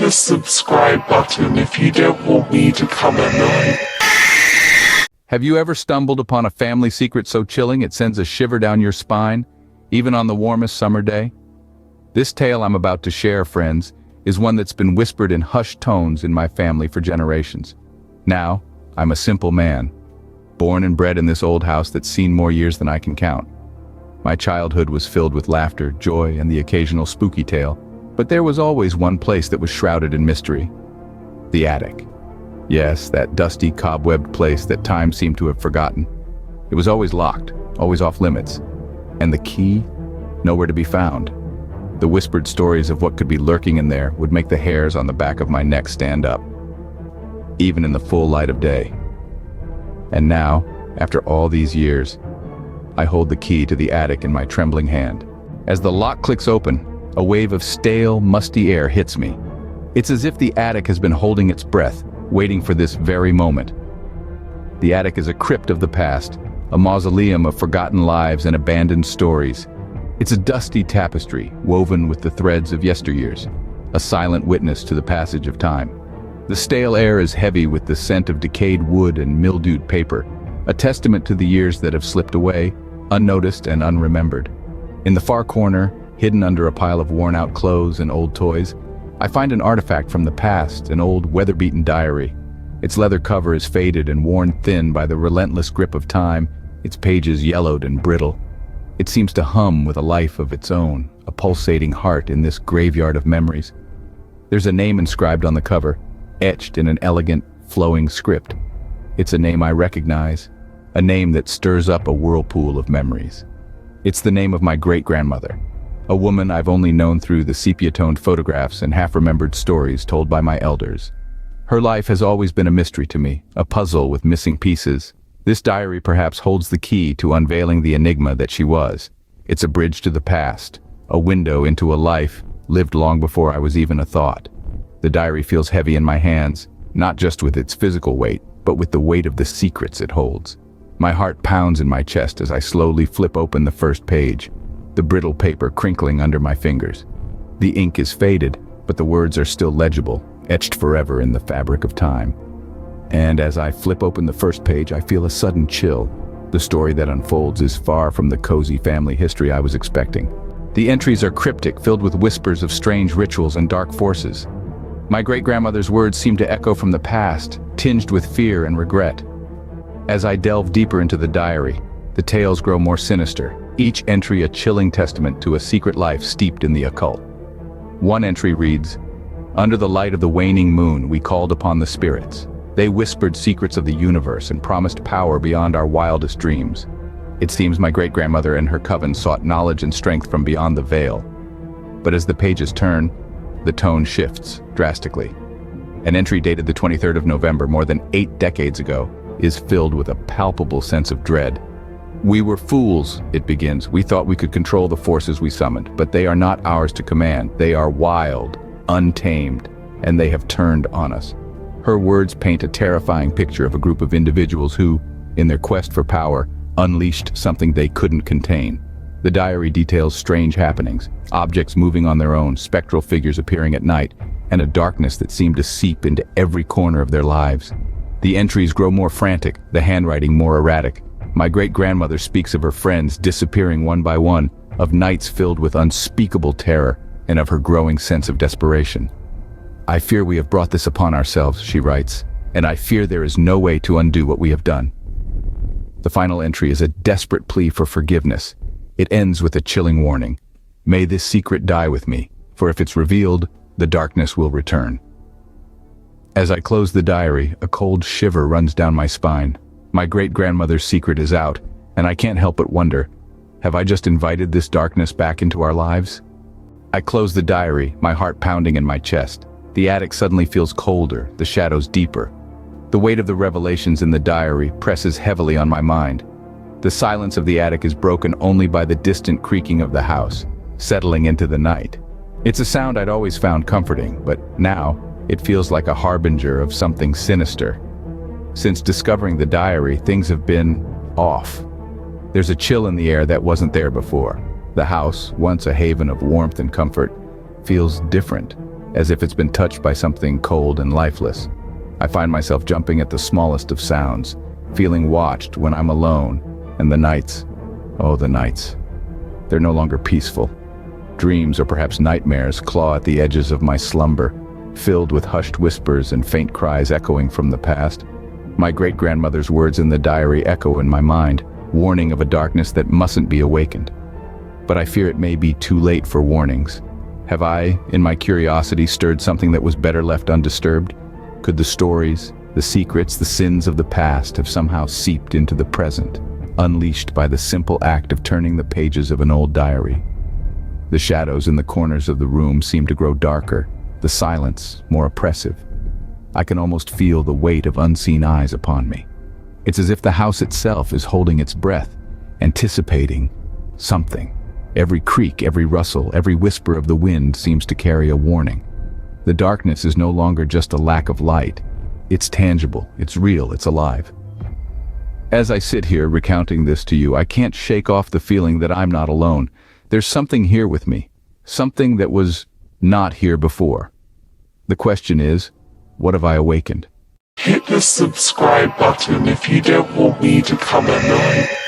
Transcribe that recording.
the subscribe button if you don't want me to come at night. Have you ever stumbled upon a family secret so chilling it sends a shiver down your spine, even on the warmest summer day? This tale I'm about to share, friends, is one that's been whispered in hushed tones in my family for generations. Now, I'm a simple man, born and bred in this old house that's seen more years than I can count. My childhood was filled with laughter, joy, and the occasional spooky tale, but there was always one place that was shrouded in mystery: the attic. Yes, that dusty, cobwebbed place that time seemed to have forgotten. It was always locked, always off limits, and the key, nowhere to be found. The whispered stories of what could be lurking in there would make the hairs on the back of my neck stand up, even in the full light of day. And now, after all these years, I hold the key to the attic in my trembling hand. As the lock clicks open, a wave of stale, musty air hits me. It's as if the attic has been holding its breath, waiting for this very moment. The attic is a crypt of the past, a mausoleum of forgotten lives and abandoned stories. It's a dusty tapestry woven with the threads of yesteryears, a silent witness to the passage of time. The stale air is heavy with the scent of decayed wood and mildewed paper, a testament to the years that have slipped away, unnoticed and unremembered. In the far corner, hidden under a pile of worn-out clothes and old toys, I find an artifact from the past, an old weather-beaten diary. Its leather cover is faded and worn thin by the relentless grip of time, its pages yellowed and brittle. It seems to hum with a life of its own, a pulsating heart in this graveyard of memories. There's a name inscribed on the cover, etched in an elegant, flowing script. It's a name I recognize, a name that stirs up a whirlpool of memories. It's the name of my great-grandmother, a woman I've only known through the sepia-toned photographs and half-remembered stories told by my elders. Her life has always been a mystery to me, a puzzle with missing pieces. This diary perhaps holds the key to unveiling the enigma that she was. It's a bridge to the past, a window into a life lived long before I was even a thought. The diary feels heavy in my hands, not just with its physical weight, but with the weight of the secrets it holds. My heart pounds in my chest as I slowly flip open the first page, the brittle paper crinkling under my fingers. The ink is faded, but the words are still legible, etched forever in the fabric of time. And as I flip open the first page, I feel a sudden chill. The story that unfolds is far from the cozy family history I was expecting. The entries are cryptic, filled with whispers of strange rituals and dark forces. My great-grandmother's words seem to echo from the past, tinged with fear and regret. As I delve deeper into the diary, the tales grow more sinister, each entry a chilling testament to a secret life steeped in the occult. One entry reads, "Under the light of the waning moon, we called upon the spirits. They whispered secrets of the universe and promised power beyond our wildest dreams." It seems my great-grandmother and her coven sought knowledge and strength from beyond the veil. But as the pages turn, the tone shifts drastically. An entry dated the 23rd of November, more than 8 decades ago, is filled with a palpable sense of dread. "We were fools," it begins. "We thought we could control the forces we summoned, but they are not ours to command. They are wild, untamed, and they have turned on us." Her words paint a terrifying picture of a group of individuals who, in their quest for power, unleashed something they couldn't contain. The diary details strange happenings, objects moving on their own, spectral figures appearing at night, and a darkness that seemed to seep into every corner of their lives. The entries grow more frantic, the handwriting more erratic. My great-grandmother speaks of her friends disappearing one by one, of nights filled with unspeakable terror, and of her growing sense of desperation. "I fear we have brought this upon ourselves," she writes, "and I fear there is no way to undo what we have done." The final entry is a desperate plea for forgiveness. It ends with a chilling warning. "May this secret die with me, for if it's revealed, the darkness will return." As I close the diary, a cold shiver runs down my spine. My great-grandmother's secret is out, and I can't help but wonder, have I just invited this darkness back into our lives? I close the diary, my heart pounding in my chest. The attic suddenly feels colder, the shadows deeper. The weight of the revelations in the diary presses heavily on my mind. The silence of the attic is broken only by the distant creaking of the house, settling into the night. It's a sound I'd always found comforting, but now it feels like a harbinger of something sinister. Since discovering the diary, things have been off. There's a chill in the air that wasn't there before. The house, once a haven of warmth and comfort, feels different, as if it's been touched by something cold and lifeless. I find myself jumping at the smallest of sounds, feeling watched when I'm alone, and the nights, oh the nights, they're no longer peaceful. Dreams or perhaps nightmares claw at the edges of my slumber, filled with hushed whispers and faint cries echoing from the past. My great-grandmother's words in the diary echo in my mind, warning of a darkness that mustn't be awakened. But I fear it may be too late for warnings. Have I, in my curiosity, stirred something that was better left undisturbed? Could the stories, the secrets, the sins of the past have somehow seeped into the present, unleashed by the simple act of turning the pages of an old diary? The shadows in the corners of the room seem to grow darker, the silence more oppressive. I can almost feel the weight of unseen eyes upon me. It's as if the house itself is holding its breath, anticipating something. Every creak, every rustle, every whisper of the wind seems to carry a warning. The darkness is no longer just a lack of light. It's tangible, it's real, it's alive. As I sit here recounting this to you, I can't shake off the feeling that I'm not alone. There's something here with me, something that was not here before. The question is, what have I awakened? Hit the subscribe button if you don't want me to come at night.